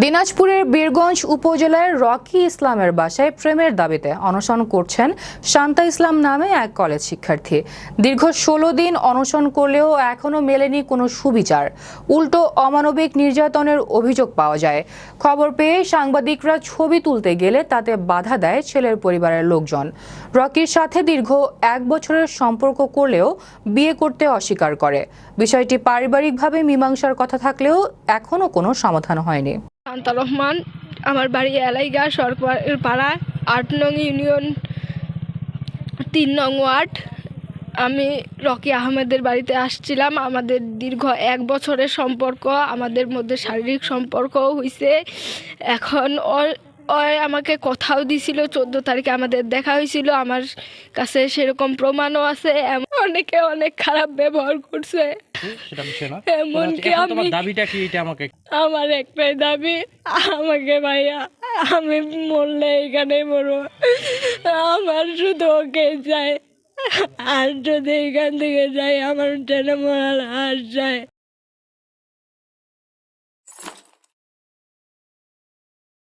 দিনাজপুরের বীরগঞ্জ উপজেলার রকি ইসলামের বাসায় প্রেমের দাবিতে অনশন করছেন শান্তা ইসলাম নামে এক কলেজ শিক্ষার্থী। দীর্ঘ ১৬ দিন অনশন করলেও এখনো মেলেনি কোনো সুবিচার, উল্টো অমানবিক নির্যাতনের অভিযোগ পাওয়া যায়। খবর পেয়ে সাংবাদিকরা ছবি তুলতে গেলে তাতে বাধা দেয় ছেলের পরিবারের লোকজন। রকির সাথে দীর্ঘ ১ বছরের সম্পর্ক করলেও বিয়ে করতে অস্বীকার করে। বিষয়টি পারিবারিকভাবে মীমাংসার কথা থাকলেও এখনো কোনো সমাধান হয়নি। শান্তা রহমান, আমার বাড়ি এলাইগা সরকার পাড়া ৮ নং ইউনিয়ন ৩ নং ওয়ার্ড। আমি রকি আহমেদের বাড়িতে আসছিলাম। আমাদের দীর্ঘ ১ বছরের সম্পর্ক, আমাদের মধ্যে শারীরিক সম্পর্কও হয়েছে। এখন আমাকে কথাও দিছিল, ১৪ তারিখে আমাদের দেখা হয়েছিল। আমার কাছে সেরকম প্রমাণও আছে। অনেকে অনেক খারাপ ব্যবহার করছে। এমনকি আমার একটাই দাবি, আমাকে ভাইয়া, আমি মরলে এখানে মরবো। আমার শুধু ওকে চাই, আর যদি এখান থেকে যাই আমার যেন মরার হার যায়।